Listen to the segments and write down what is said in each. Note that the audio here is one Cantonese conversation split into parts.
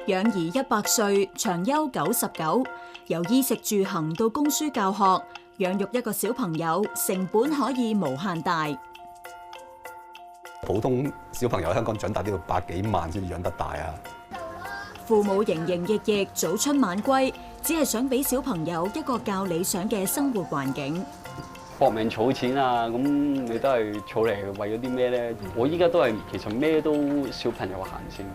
養兒100歲，長憂99。由衣食住行到供書教學，養育一個小朋友成本可以無限大。普通小朋友喺香港長大都要百幾萬先至養得大啊！父母營營役役，早出晚歸，只係想俾小朋友一個較理想嘅生活環境。搏命儲錢啊！咁你都係儲嚟為咗啲咩咧？我依家都係其實咩都小朋友行先。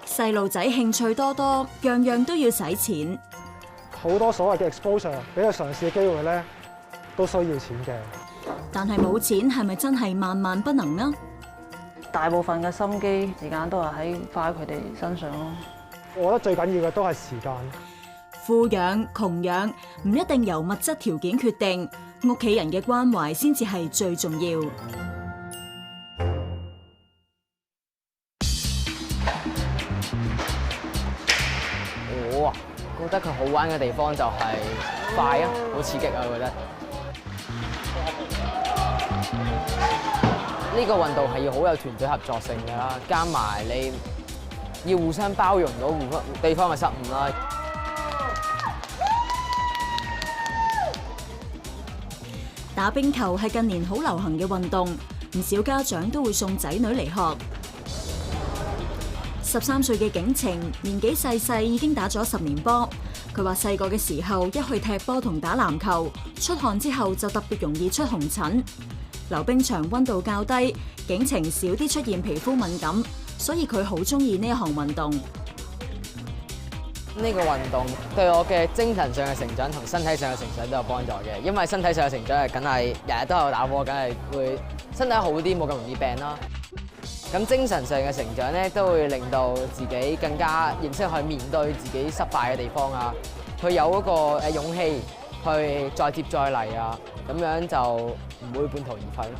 細路仔興趣多多，樣樣都要使錢。好多所謂嘅 exposure 俾佢嘗試嘅機會咧，都需要錢嘅。但係冇錢係咪真係萬萬不能呢？大部分嘅心機時間都係花喺佢哋身上咯。我覺得最緊要嘅都係時間。富養窮養唔一定由物質條件決定，屋企人嘅關懷先至係最重要。我覺得佢好玩嘅地方就係快啊，好刺激啊！我覺得呢個運動係要好有團隊合作性㗎啦，加埋你要互相包容到對方嘅失誤啦。打冰球係近年好流行嘅運動，唔少家長都會送仔女嚟學。13歲嘅景晴年紀細細已經打咗10年波。佢話細個嘅時候一去踢波同打籃球，出汗之後就特別容易出紅疹。溜冰場溫度較低，景晴少啲出現皮膚敏感，所以佢好中意呢一項運動。呢個運動對我嘅精神上嘅成長同身體上嘅成長都有幫助嘅，因為身體上嘅成長係梗係日日都有打波，梗係會身體好啲，冇咁容易病啦。咁精神上嘅成長咧，都會令到自己更加認識去面對自己失敗嘅地方啊，佢有嗰個勇氣去再接再厲啊，咁樣就唔會半途而廢咯。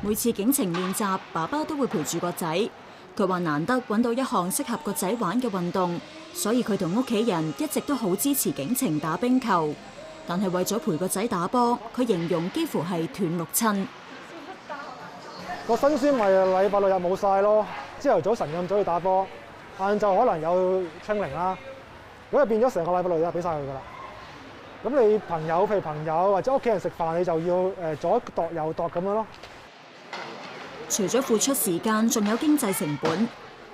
每次景晴練習，爸爸都會陪住個仔。佢話難得揾到一項適合個仔玩嘅運動，所以佢同屋企人一直都好支持景晴打冰球。但係為咗陪個仔打波，佢形容幾乎係斷六親。個辛酸咪禮拜6日冇晒咯，朝頭早晨咁早去打波，晏晝可能有清零啦，咁就變咗成個禮拜6日俾晒佢噶啦。咁你朋友譬如朋友或者屋企人食飯，你就要左度右度咁樣咯。除咗付出時間，仲有經濟成本。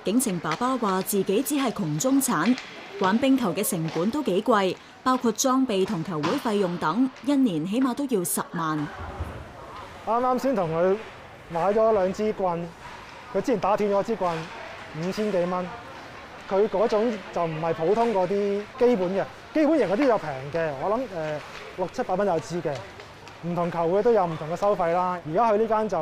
景晴爸爸話自己只係窮中產，玩冰球嘅成本都幾貴，包括裝備同球會費用等，一年起碼都要10萬。啱啱先同佢買咗2支棍，佢之前打斷咗支棍，5000幾蚊。佢嗰種就唔係普通嗰啲基本嘅，基本型嗰啲就平嘅，我諗600-700蚊有支嘅。唔同球會都有唔同嘅收費啦。而家佢呢間就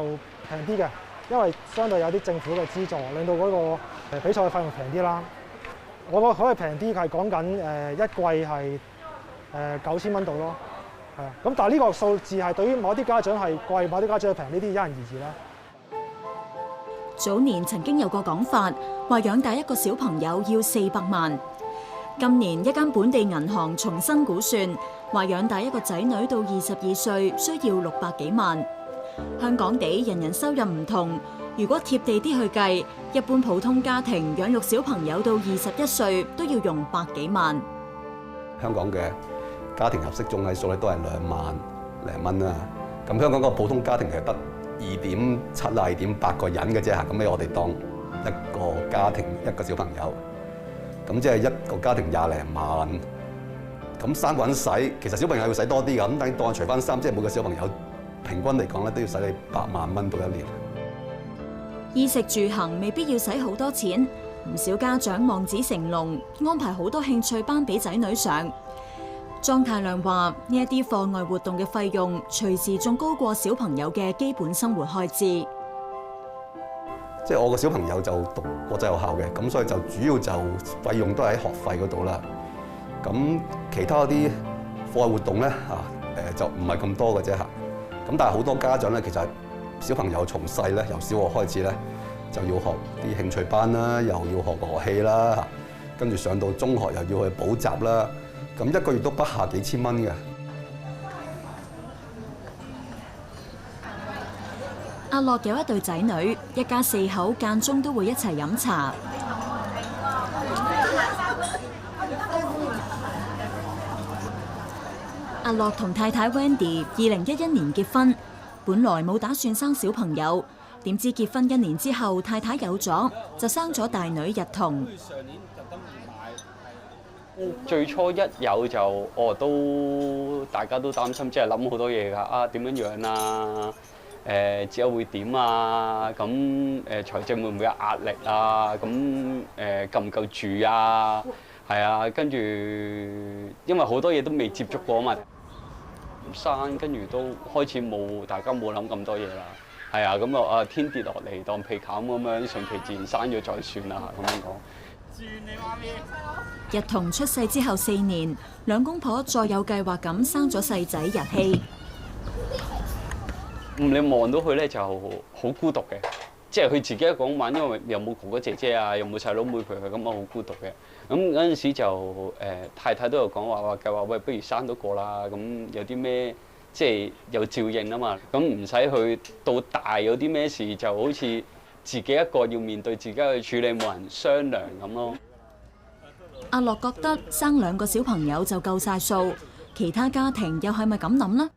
平啲嘅，因為相對有啲政府嘅資助，令到嗰個比賽嘅費用平啲啦。我個可以平啲，係講緊一季係9000蚊度咯，係啊。咁但係呢個數字係對於某啲家長係貴，某啲家長係平，呢啲因人而異啦。早年曾經有個講法，話養大一個小朋友要400萬。今年一間本地銀行重新估算，話養大一個仔女到22歲需要600幾萬。香港地人人收入唔同，如果貼地啲去計，一般普通家庭養育小朋友到21歲都要用百幾萬。香港嘅家庭入息中位數咧都係2萬零蚊啦。咁香港個普通家庭其實得2.7啊2.8個人嘅啫嚇。咁咧我哋當一個家庭一個小朋友，咁即係一個家庭20零萬。咁3個人使，其實小朋友要使多啲㗎。咁等當除翻3，即係每個小朋友平均嚟講咧都要使你8萬蚊到1年。衣食住行未必要使好多錢，唔少家長望子成龍，安排好多興趣班俾仔女上。莊太亮話：呢一啲課外活動嘅費用，隨時仲高過小朋友嘅基本生活開支。即係我個小朋友就讀國際學校嘅，咁所以就主要就費用都喺學費嗰度啦。咁其他啲課外活動咧就唔係咁多嘅啫嚇。咁但係好多家長咧，其實小朋友從細咧，由小學開始咧，就要學啲興趣班啦，又要學樂器啦，跟住上到中學又要去補習啦，咁一個月都不下幾千蚊嘅。阿樂有一對仔女，一家4口間中都會一齊飲茶。阿樂同太太 Wendy 2011年結婚，本來冇打算生小朋友，點知結婚1年之後，太太有咗，就生咗大女日彤。最初一有就大家都擔心，即係諗好多嘢㗎。啊，點樣養啊？之後會點啊？咁財政會唔會有壓力啊？咁夠唔夠住啊？係啊，跟住因為好多嘢都未接觸過啊嘛，生跟住都開始大家冇諗咁多嘢啦。係啊，咁啊天跌落嚟當被冚咁樣，順其自然生咗再算啦咁樣講。日彤出世之後4年，兩公婆再有計劃咁生咗細仔日希。你望到佢咧就好孤獨嘅，即係佢自己一個人玩，因為又冇哥哥姐姐啊，又冇細佬妹陪佢，咁啊好孤獨嘅。咁嗰陣時就太太都有講話計劃，喂，不如生多個啦。咁有啲咩即係有照應啊嘛，咁唔使去到大有啲咩事就好似自己一個要面對自己去處理，冇人商量咁咯。阿樂覺得生2個小朋友就夠晒數，其他家庭又係咪咁諗呢？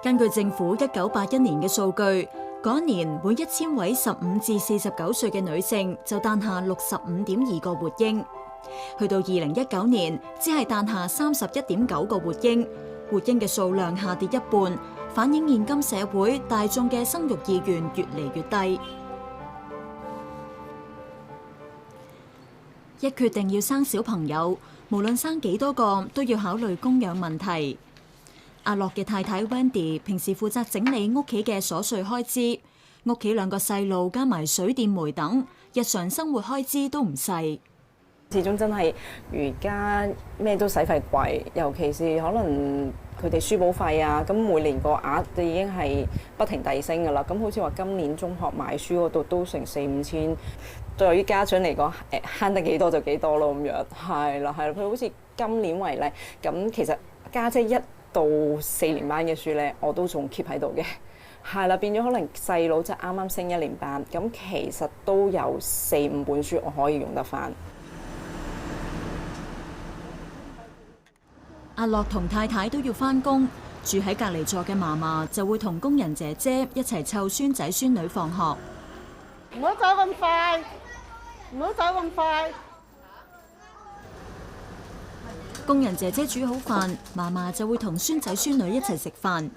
根據政府1981年嘅數據，嗰年每1000位15至49歲嘅女性就誕下65.2個活嬰，去到2019年只係誕下31.9個活嬰，活嬰嘅數量下跌1半，反映現今社會大眾嘅生育意願越嚟越低。一決定要生小朋友，無論生幾多個，都要考慮供養問題。阿樂嘅太太 Wendy 平時負責整理屋企嘅瑣碎開支，屋企2個細路加埋水電煤等，日常生活開支都唔細。始終真係而家咩都使費貴，尤其是可能佢哋書簿費啊，咁每年個額就已經係不停遞升㗎啦。咁好似話今年中學買書嗰度都成4-5千，對於家長嚟講慳得幾多就幾多咯咁樣。係啦，佢好似今年為例，咁其實家姐1到4年班嘅書咧，我都仲 keep 喺度嘅。係啦，變咗可能細佬就啱啱升1年班，咁其實都有4-5本書我可以用得返。阿樂同太太都要返工，住喺隔離座嘅嫲嫲就會同工人姐姐一齊湊孫仔孫女放學。唔好走咁快，唔好走咁快。工人姐姐煮好飯，嫲嫲就會同孫仔孫女一齊食飯。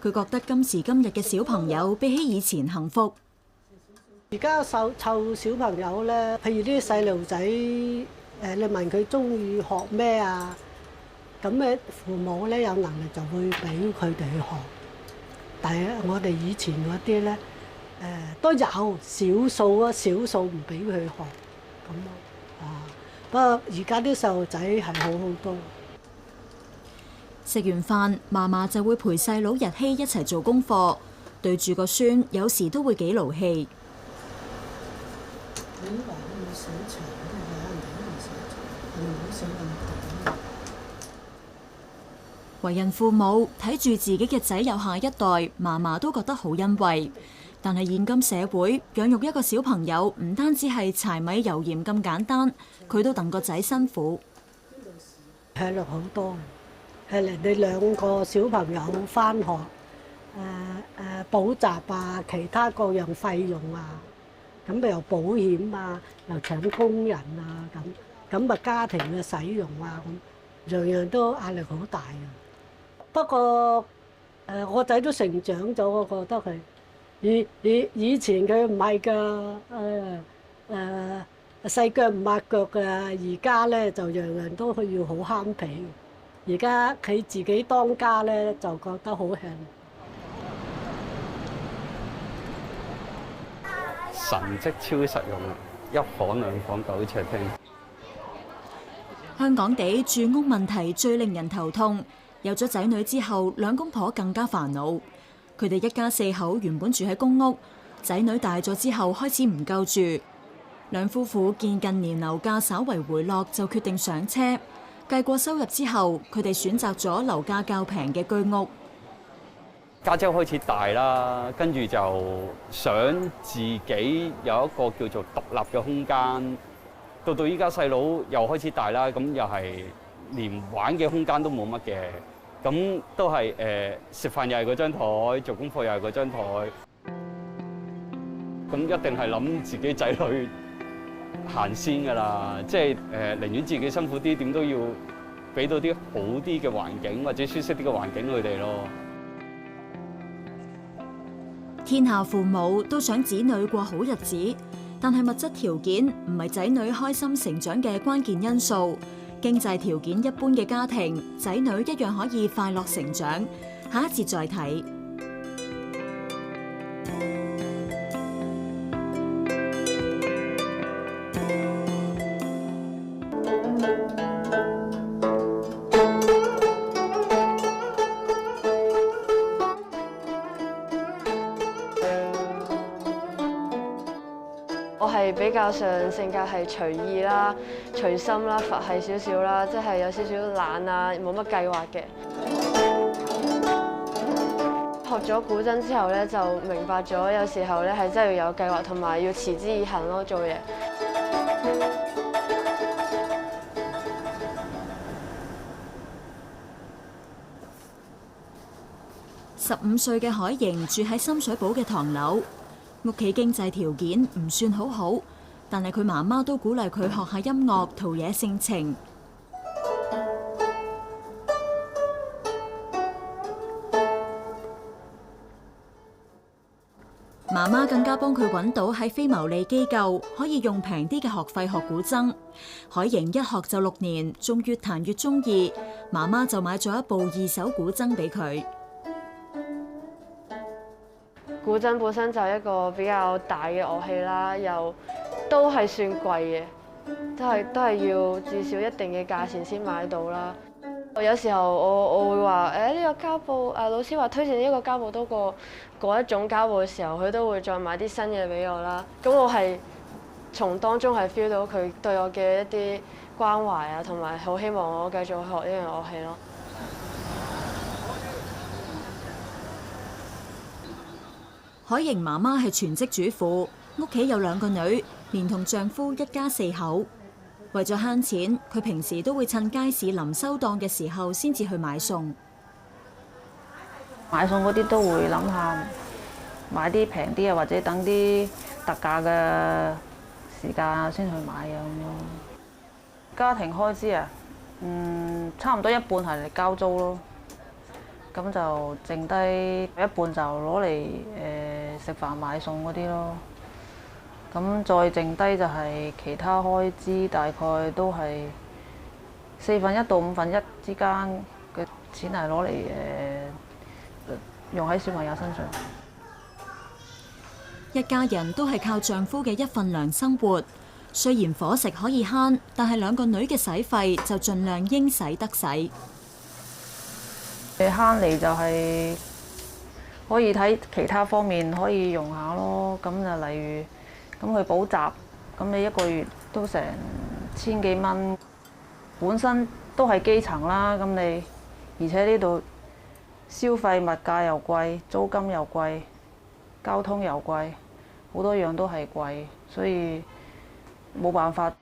佢覺得今時今日嘅小朋友比起以前幸福。而家湊小朋友咧，譬如啲細路仔，你問佢中意學咩啊？咁咧父母咧有能力就會俾佢哋去學。但係我哋以前嗰啲咧，都有少數啊，少數唔俾佢學咁咯。不過而家啲細路仔係好好多。食完飯，嫲嫲就會陪細佬日希一齊做功課，對住個孫，有時都會幾勞氣。為人父母，睇住自己嘅仔有下一代，嫲嫲都覺得好欣慰。但係現今社會，養育一個小朋友唔單止係柴米油鹽咁簡單，佢都戥個仔辛苦。壓力好多，係你2個小朋友返學，補習啊，其他各樣費用啊，咁又保險啊，又請工人啊，咁啊家庭嘅使用啊，咁樣樣都壓力好大啊。不過我仔都成長咗，我覺得佢。以前佢唔係㗎，細腳唔抹腳㗎，而家咧就樣樣都要好慳皮。而家佢自己當家咧，就覺得好輕。神蹟超實用，1房2房9尺廳。香港地住屋問題最令人頭痛，有咗仔女之後，兩公婆更加煩惱。佢哋一家4口原本住喺公屋，仔女大咗之後開始唔夠住。兩夫婦見近年樓價稍為回落，就決定上車。計過收入之後，佢哋選擇咗樓價較平嘅居屋。家姐開始大啦，跟住就想自己有一個叫做獨立嘅空間。到依家細佬又開始大啦，咁又係連玩嘅空間都冇乜嘅。咁都係食飯又係嗰張台，做功課又係嗰張台。咁一定係諗自己仔女行先㗎啦，即係寧願自己辛苦啲，點都要俾到啲好啲嘅環境或者舒適啲嘅環境佢哋咯。天下父母都想子女過好日子，但係物質條件唔係仔女開心成長嘅關鍵因素。經濟條件一般嘅家庭，仔女一樣可以快樂成長。下一節再睇。我係比較上性格係隨意啦、隨心啦、佛系少少啦，即係有少少懶啊，冇乜計劃嘅。學咗古箏之後咧，就明白咗有時候咧係真係要有計劃，同埋要持之以恆咯，做嘢。15歲嘅海瑩住喺深水埗嘅唐樓，屋企經濟條件唔算好，但係佢媽媽都鼓勵佢學下音樂，陶冶性情。媽媽更加幫佢揾到喺非牟利機構可以用平啲嘅學費學古箏。海瑩一學就6年，仲越彈越中意，媽媽就買咗一部2手古箏俾佢。古箏本身就係一個比較大嘅樂器啦，又都係算貴嘅，都係要至少一定嘅價錢先買到啦。有時候我會話呢個膠布老師話推薦呢個膠布多過嗰一種膠布嘅時候，佢都會再買啲新嘢俾我啦。咁我係從當中係 feel 到佢對我嘅一啲關懷啊，同埋好希望我繼續學呢樣樂器咯。海瑩媽媽係全職主婦，屋企有2個女，連同丈夫一家4口。為咗慳錢，佢平時都會趁街市臨收檔嘅時候先至去買餸。買餸嗰啲都會諗下買啲平啲啊，或者等啲特價嘅時間先去買啊咁樣。家庭開支啊，差唔多一半係嚟交租咯。咁就剩低一半就攞嚟食飯買餸嗰啲咯。咁再剩低就係其他開支，大概都係1/4到1/5之間嘅錢係攞嚟用喺小朋友身上。一家人都係靠丈夫嘅一份糧生活。雖然伙食可以慳，但係2個女嘅使費就盡量應使得使。慳嚟就係可以睇其他方面可以用下咯。咁就例如咁去補習，咁你1個月都成1000幾蚊。本身都係基層啦，咁你而且呢度消費物價又貴，租金又貴，交通又貴，好多樣都係貴，所以冇辦法。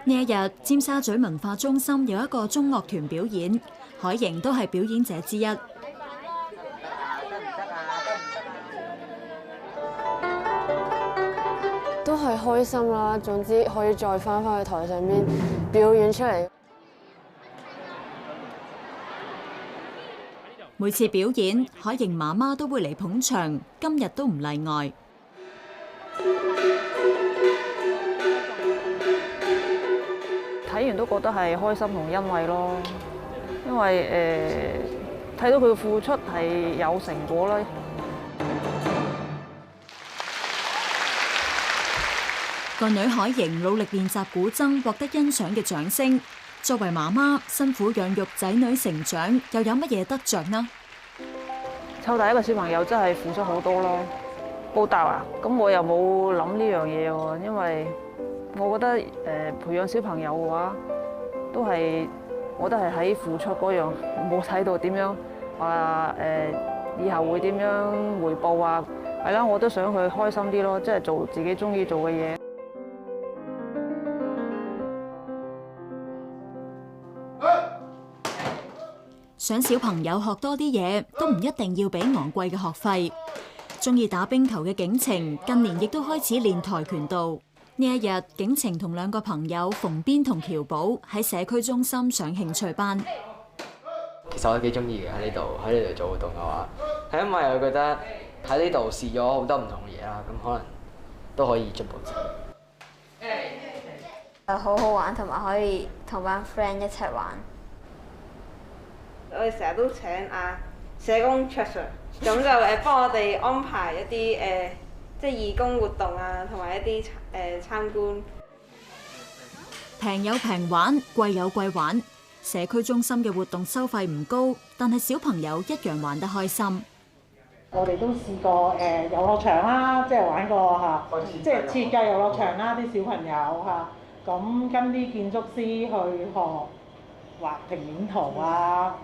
呢一日，尖沙咀文化中心有一個中樂團表演，海瑩都係表演者之一。都係開心啦，總之可以再翻去台上面表演出嚟。每次表演，海瑩媽媽都會嚟捧場，今日都唔例外。睇完都覺得係開心同欣慰咯，因為睇到佢嘅付出係有成果啦。個女海瑩努力練習古箏，獲得欣賞嘅掌聲。作為媽媽，辛苦養育仔女成長，又有乜嘢得着呢？湊大一個小朋友真係付出好多咯。報答啊，咁我又冇諗呢樣嘢喎，因為我覺得培養小朋友嘅話，我都係喺付出嗰樣，冇睇到點樣話以後會點樣回報啊？係啦，我都想佢開心啲咯，即係做自己中意做嘅嘢。想小朋友學多啲嘢，都唔一定要俾昂貴嘅學費。中意打冰球嘅景晴，近年亦都開始練跆拳道。呢一日，景晴同兩個朋友馮邊同喬寶喺社區中心上興趣班。其實我幾中意嘅喺呢度做活動嘅話，係因為我覺得喺呢度試咗好多唔同嘅嘢啦，咁可能都可以進步自己。好好玩，同埋可以同班 friend 一齊玩。我哋成日都請社工卓 Sir， 咁就幫我哋安排一啲即係義工活動啊，同埋一啲參觀。平有平玩，貴有貴玩。社區中心嘅活動收費唔高，但係小朋友一樣玩得開心。我哋都試過遊樂場啦，即係玩過嚇，即係設計遊樂場啦，啲小朋友嚇，咁跟啲建築師去學畫平面圖啊、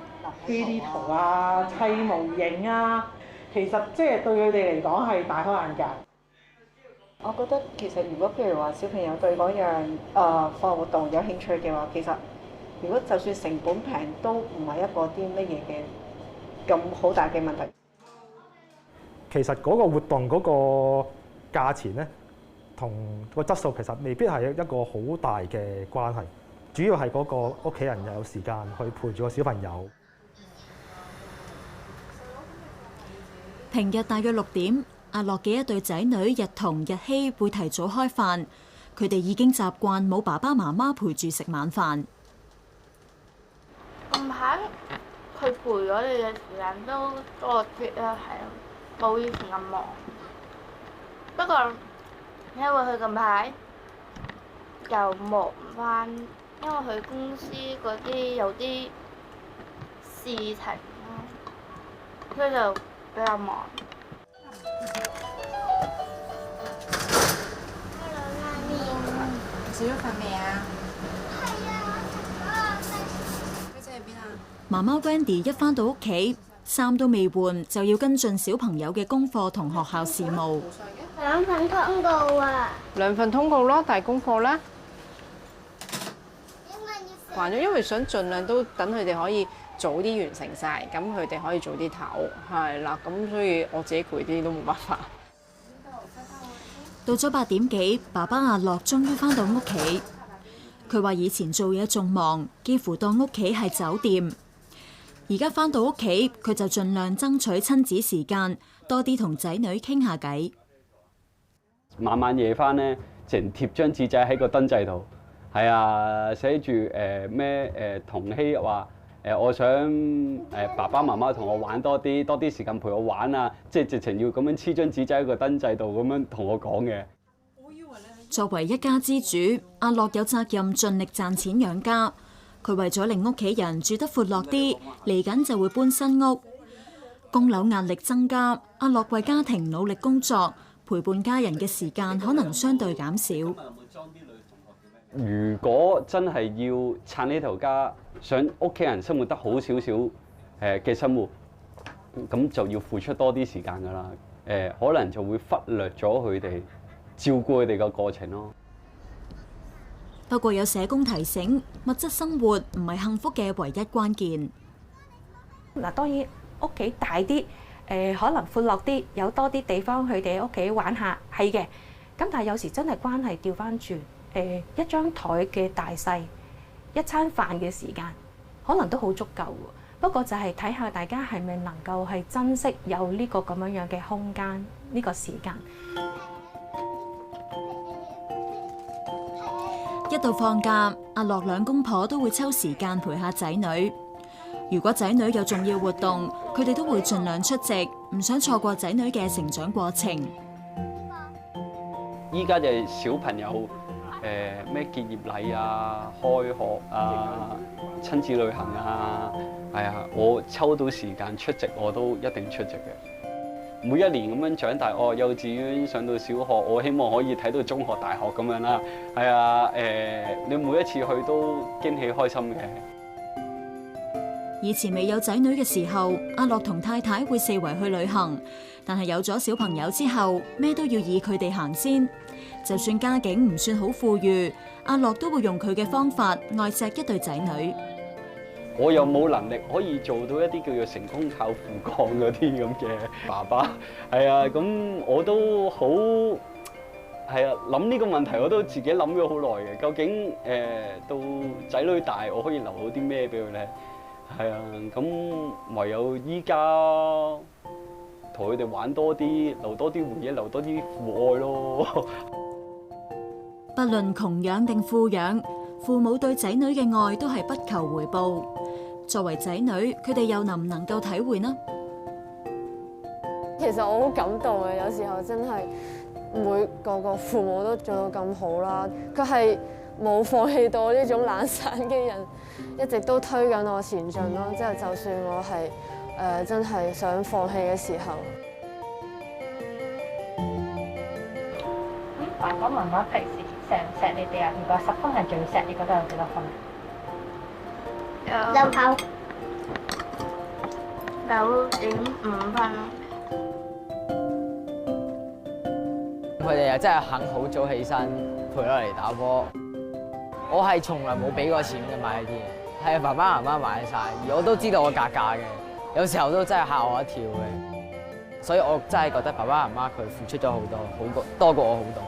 3D 圖啊、砌模型啊，其實即係對佢哋嚟講係大開眼界。我覺得其實如果譬如話小朋友對嗰樣課外活動有興趣嘅話，其實如果就算成本平，都唔係一個啲乜嘢嘅咁好大嘅問題。其實嗰個活動嗰個價錢咧，同個質素其實未必係一個好大嘅關係，主要係嗰個屋企人有時間去陪住個小朋友。平日大約6點，阿樂嘅一對仔女日彤、日希會提早開飯，佢哋已經習慣冇爸爸媽媽陪住食晚飯。近排佢陪咗你嘅時間都多啲啦，係啊，冇以前咁忙。不過因為佢近排又忙翻，因為佢公司嗰啲有啲事情咯，所以就比較忙。食咗飯未啊？媽媽 Wendy 一返到屋企，衫都未換就要跟進小朋友嘅功課同學校事務。2份通告啊2份通告咯，但係功課咧，還咗，因為想盡量都等佢哋可以早啲完成晒，咁佢哋可以早啲唞，係啦，咁所以我自己攰啲都冇辦法。到咗8點幾，爸爸阿樂終於返到屋企。佢話以前做嘢仲忙，幾乎當屋企係酒店。而家返到屋企，佢就盡量爭取親子時間，多啲同仔女傾下偈。晚晚夜翻咧，淨貼張紙仔喺個燈掣度，係啊，寫住同希話我想爸爸媽媽同我玩多啲時間陪我玩啊，即係直情要咁樣黐張紙仔喺個燈掣度咁樣同我講嘅。作為一家之主，阿樂有責任盡力賺錢養家。佢為咗令屋企人住得闊落啲，嚟緊就會搬新屋。供樓壓力增加，阿樂為家庭努力工作，陪伴家人嘅時間可能相對減少。如果真係要撐呢頭家，想屋企人生活得好少少嘅生活，咁就要付出多啲時間㗎啦。可能就會忽略咗佢哋照顧佢哋嘅過程咯。不過有社工提醒，物質生活唔係幸福嘅唯一關鍵。嗱，當然屋企大啲，可能闊落啲，有多啲地方佢哋喺屋企玩下，係嘅。咁但係有時真係關係調翻轉，一張台嘅大細，一餐飯嘅時間，可能都好足夠喎。不過就係睇下大家係咪能夠係珍惜有呢個咁樣樣嘅空間，呢個時間。一到放假，阿樂兩公婆都會抽時間陪下仔女。如果仔女有重要活動，佢哋都會盡量出席，唔想錯過仔女嘅成長過程。依家嘅小朋友咩結業禮啊、開學啊、親子旅行啊，係啊，我抽到時間出席，我都一定出席嘅。每一年咁樣長大，幼稚園上到小學，我希望可以睇到中學、大學咁樣啦。係啊，你每一次去都驚喜開心嘅。以前未有仔女嘅時候，阿樂同太太會四圍去旅行，但係有咗小朋友之後，咩都要以佢哋行先。就算家境唔算好富裕，阿樂都會用佢嘅方法愛錫一對仔女。我又冇能力可以做到一啲叫做成功靠父幹嗰啲咁嘅爸爸，係啊，咁我都好係啊，諗呢個問題我都自己諗咗好耐嘅。究竟到仔女大，我可以留好啲咩俾佢咧？係啊，咁唯有依家同佢哋玩多啲，留多啲回憶，留多啲父愛咯。不論窮養定富養，父母對仔女嘅愛都係不求回報。作為仔女，佢哋又能唔能夠體會呢？其實我好感動嘅，有時候真係每個父母都做到咁好啦。佢係冇放棄到呢種懶散嘅人，一直都推緊我前進咯。即係就算我係真係想放棄嘅時候。爸爸媽媽平時錫唔錫你哋啊？如果10分係最錫，你覺得有幾多分6分，9.5分咯。佢哋又真係肯好早起身陪我嚟打波。我係從來冇俾過錢嘅買呢啲嘢，係爸爸媽媽買晒，而我都知道我價嘅，有時候都真係嚇我一跳嘅。所以我真係覺得爸爸媽媽佢付出咗好多，多過我好多。